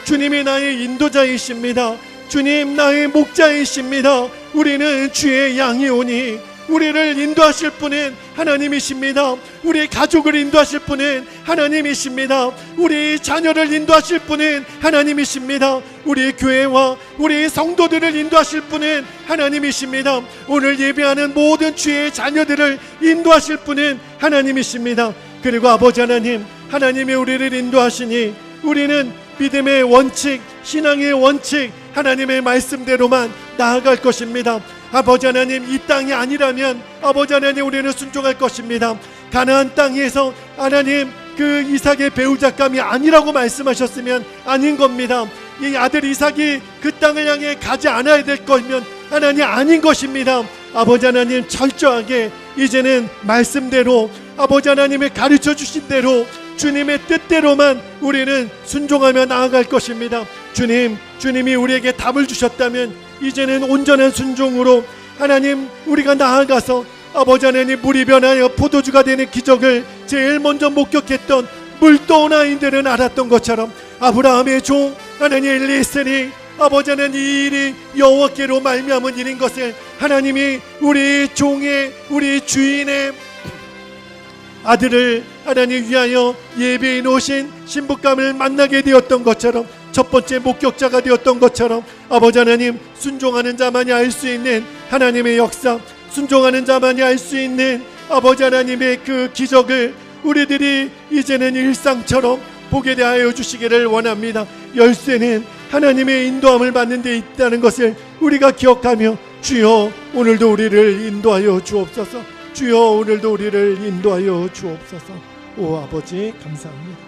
주님이 나의 인도자이십니다. 주님, 나의 목자이십니다. 우리는 주의 양이오니 우리를 인도하실 분은 하나님이십니다. 우리 가족을 인도하실 분은 하나님이십니다. 우리 자녀를 인도하실 분은 하나님이십니다. 우리 교회와 우리 성도들을 인도하실 분은 하나님이십니다. 오늘 예배하는 모든 주의 자녀들을 인도하실 분은 하나님이십니다. 그리고 아버지 하나님, 하나님이 우리를 인도하시니 우리는 믿음의 원칙, 신앙의 원칙, 하나님의 말씀대로만 나아갈 것입니다. 아버지 하나님, 이 땅이 아니라면 아버지 하나님 우리는 순종할 것입니다. 가나안 땅에서 하나님 그 이삭의 배우자감이 아니라고 말씀하셨으면 아닌 겁니다. 이 아들 이삭이 그 땅을 향해 가지 않아야 될 거면 하나님 아닌 것입니다. 아버지 하나님, 철저하게 이제는 말씀대로 아버지 하나님의 가르쳐 주신 대로 주님의 뜻대로만 우리는 순종하며 나아갈 것입니다. 주님이 우리에게 답을 주셨다면 이제는 온전한 순종으로 하나님 우리가 나아가서 아버지 하나님 물이 변하여 포도주가 되는 기적을 제일 먼저 목격했던 물도온 아이들은 알았던 것처럼 아브라함의 종 하나님 엘리에셀이 아버지 하나님 이 일이 여호와께로 말미암은 일인 것을 하나님이 우리 종의 우리 주인의 아들을 하나님 위하여 예배해 놓으신 신부감을 만나게 되었던 것처럼 첫 번째 목격자가 되었던 것처럼 아버지 하나님, 순종하는 자만이 알 수 있는 하나님의 역사, 순종하는 자만이 알 수 있는 아버지 하나님의 그 기적을 우리들이 이제는 일상처럼 보게 하여 주시기를 원합니다. 열쇠는 하나님의 인도함을 받는 데 있다는 것을 우리가 기억하며 주여 오늘도 우리를 인도하여 주옵소서. 주여 오늘도 우리를 인도하여 주옵소서. 오 아버지, 감사합니다.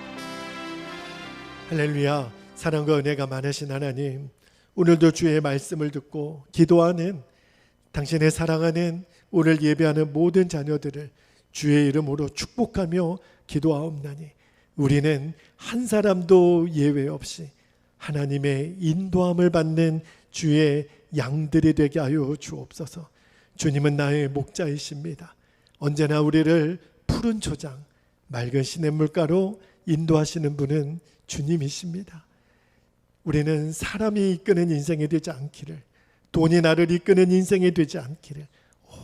할렐루야. 사랑과 은혜가 많으신 하나님, 오늘도 주의 말씀을 듣고 기도하는 당신의 사랑하는 오늘 예배하는 모든 자녀들을 주의 이름으로 축복하며 기도하옵나니 우리는 한 사람도 예외 없이 하나님의 인도함을 받는 주의 양들이 되게 하여 주옵소서. 주님은 나의 목자이십니다. 언제나 우리를 푸른 초장, 맑은 시냇물가로 인도하시는 분은 주님이십니다. 우리는 사람이 이끄는 인생이 되지 않기를, 돈이 나를 이끄는 인생이 되지 않기를,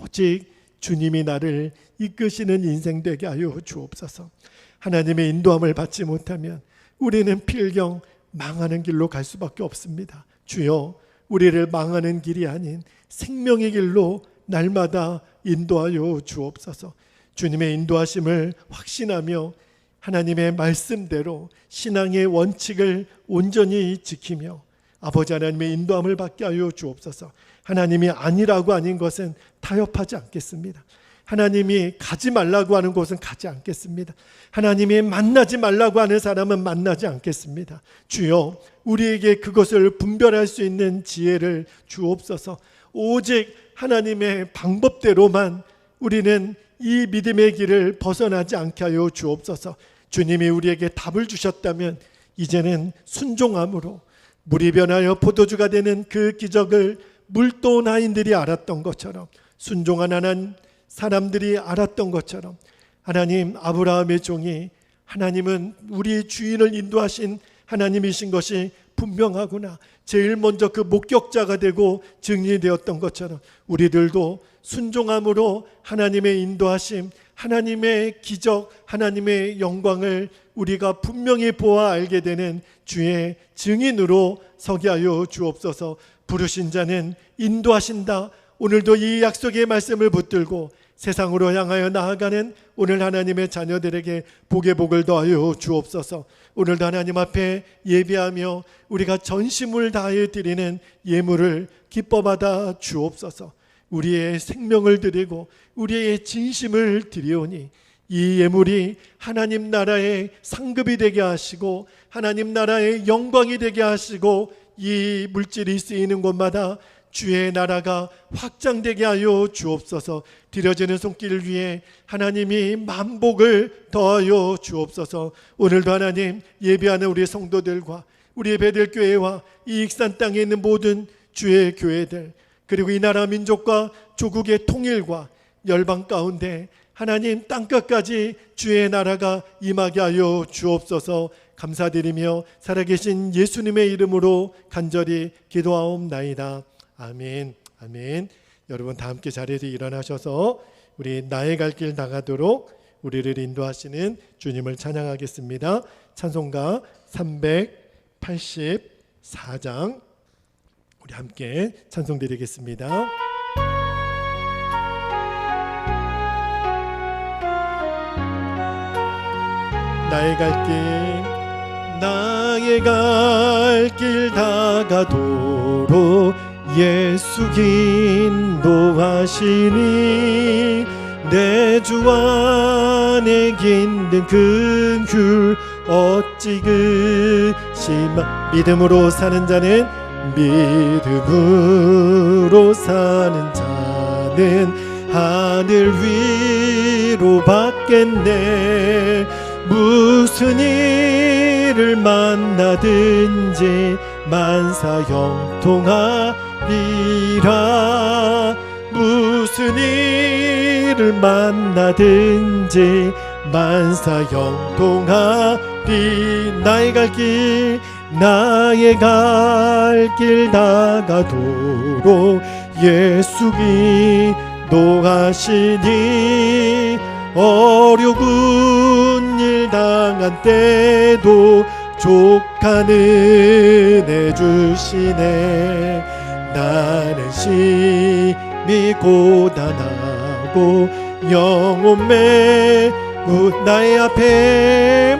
오직 주님이 나를 이끄시는 인생 되게 하여 주옵소서. 하나님의 인도함을 받지 못하면 우리는 필경 망하는 길로 갈 수밖에 없습니다. 주여, 우리를 망하는 길이 아닌 생명의 길로 날마다 인도하여 주옵소서. 주님의 인도하심을 확신하며 하나님의 말씀대로 신앙의 원칙을 온전히 지키며 아버지 하나님의 인도함을 받게 하여 주옵소서. 하나님이 아니라고 아닌 것은 타협하지 않겠습니다. 하나님이 가지 말라고 하는 곳은 가지 않겠습니다. 하나님이 만나지 말라고 하는 사람은 만나지 않겠습니다. 주여, 우리에게 그것을 분별할 수 있는 지혜를 주옵소서. 오직 하나님의 방법대로만 우리는 이 믿음의 길을 벗어나지 않게 하여 주옵소서. 주님이 우리에게 답을 주셨다면 이제는 순종함으로 물이 변하여 포도주가 되는 그 기적을 물도온 아인들이 알았던 것처럼 순종한 하나님, 사람들이 알았던 것처럼 하나님, 아브라함의 종이 하나님은 우리 주인을 인도하신 하나님이신 것이 분명하구나, 제일 먼저 그 목격자가 되고 증리되었던 것처럼 우리들도 순종함으로 하나님의 인도하심, 하나님의 기적, 하나님의 영광을 우리가 분명히 보아 알게 되는 주의 증인으로 서게 하여 주옵소서. 부르신 자는 인도하신다. 오늘도 이 약속의 말씀을 붙들고 세상으로 향하여 나아가는 오늘 하나님의 자녀들에게 복의 복을 더하여 주옵소서. 오늘도 하나님 앞에 예배하며 우리가 전심을 다하여 드리는 예물을 기뻐받아 주옵소서. 우리의 생명을 드리고 우리의 진심을 드리오니 이 예물이 하나님 나라의 상급이 되게 하시고 하나님 나라의 영광이 되게 하시고 이 물질이 쓰이는 곳마다 주의 나라가 확장되게 하여 주옵소서. 드려지는 손길 위에 하나님이 만복을 더하여 주옵소서. 오늘도 하나님 예배하는 우리 성도들과 우리 베들교회와 이 익산 땅에 있는 모든 주의 교회들, 그리고 이 나라 민족과 조국의 통일과 열방 가운데 하나님 땅끝까지 주의 나라가 임하게 하여 주옵소서. 감사드리며 살아계신 예수님의 이름으로 간절히 기도하옵나이다. 아멘. 아멘. 여러분 다 함께 자리에서 일어나셔서 우리 나의 갈 길 나가도록 우리를 인도하시는 주님을 찬양하겠습니다. 찬송가 384장 우리 함께 찬송 드리겠습니다. 나의 갈 길, 나의 갈 길 다가도록 예수 인도하시니 내 주 안에 깃든 긍휼 어찌 그시마. 믿음으로 사는 자는 믿음으로 사는 자는 하늘 위로 받겠네. 무슨 일을 만나든지 만사 형통하리라. 무슨 일을 만나든지 만사 형통하리. 나의 갈 길, 나의 갈 길 다가도록 예수 인도하시니 어려운 일 당한 때도 족한 은혜 주시네. 나는 심히 고단하고 영혼 매우 나의 앞에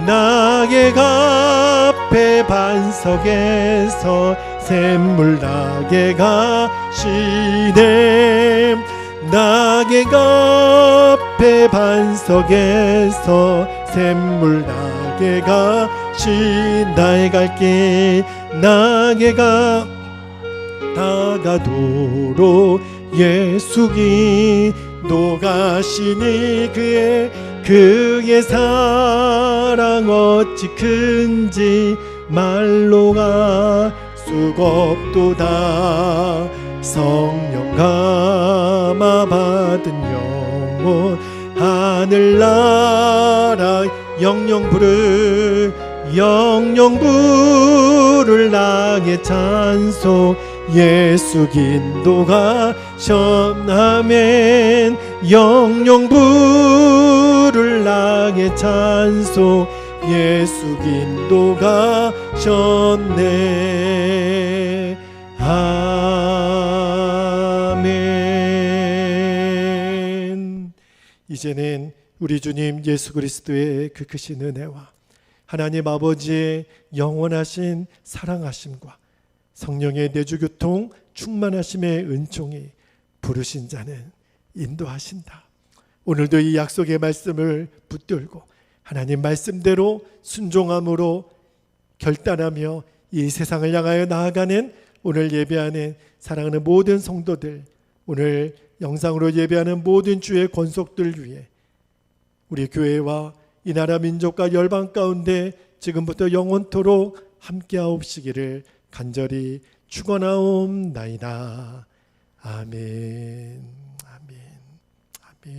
나의 앞에 반석에서 샘물 나게 가시네. 나의 앞에 반석에서 샘물 나게 가시. 나의 갈 길, 나의 다가도록 예수 인도하시니 그의 사랑 어찌 큰지 말로가 수없도다. 성령 감화 받은 영혼 하늘나라 영영 부를 나의 찬송 예수 인도하셨나멘. 영영 부를 나의 찬송 예수 인도하셨네. 아멘. 이제는 우리 주님 예수 그리스도의 그 크신 은혜와 하나님 아버지의 영원하신 사랑하심과 성령의 내주교통 충만하심의 은총이 부르신 자는 인도하신다. 오늘도 이 약속의 말씀을 붙들고 하나님 말씀대로 순종함으로 결단하며 이 세상을 향하여 나아가는 오늘 예배하는 사랑하는 모든 성도들, 오늘 영상으로 예배하는 모든 주의 권속들 위해 우리 교회와 이 나라 민족과 열방 가운데 지금부터 영원토록 함께하옵시기를 간절히 축원하옵나이다. 아멘. 아멘. 네.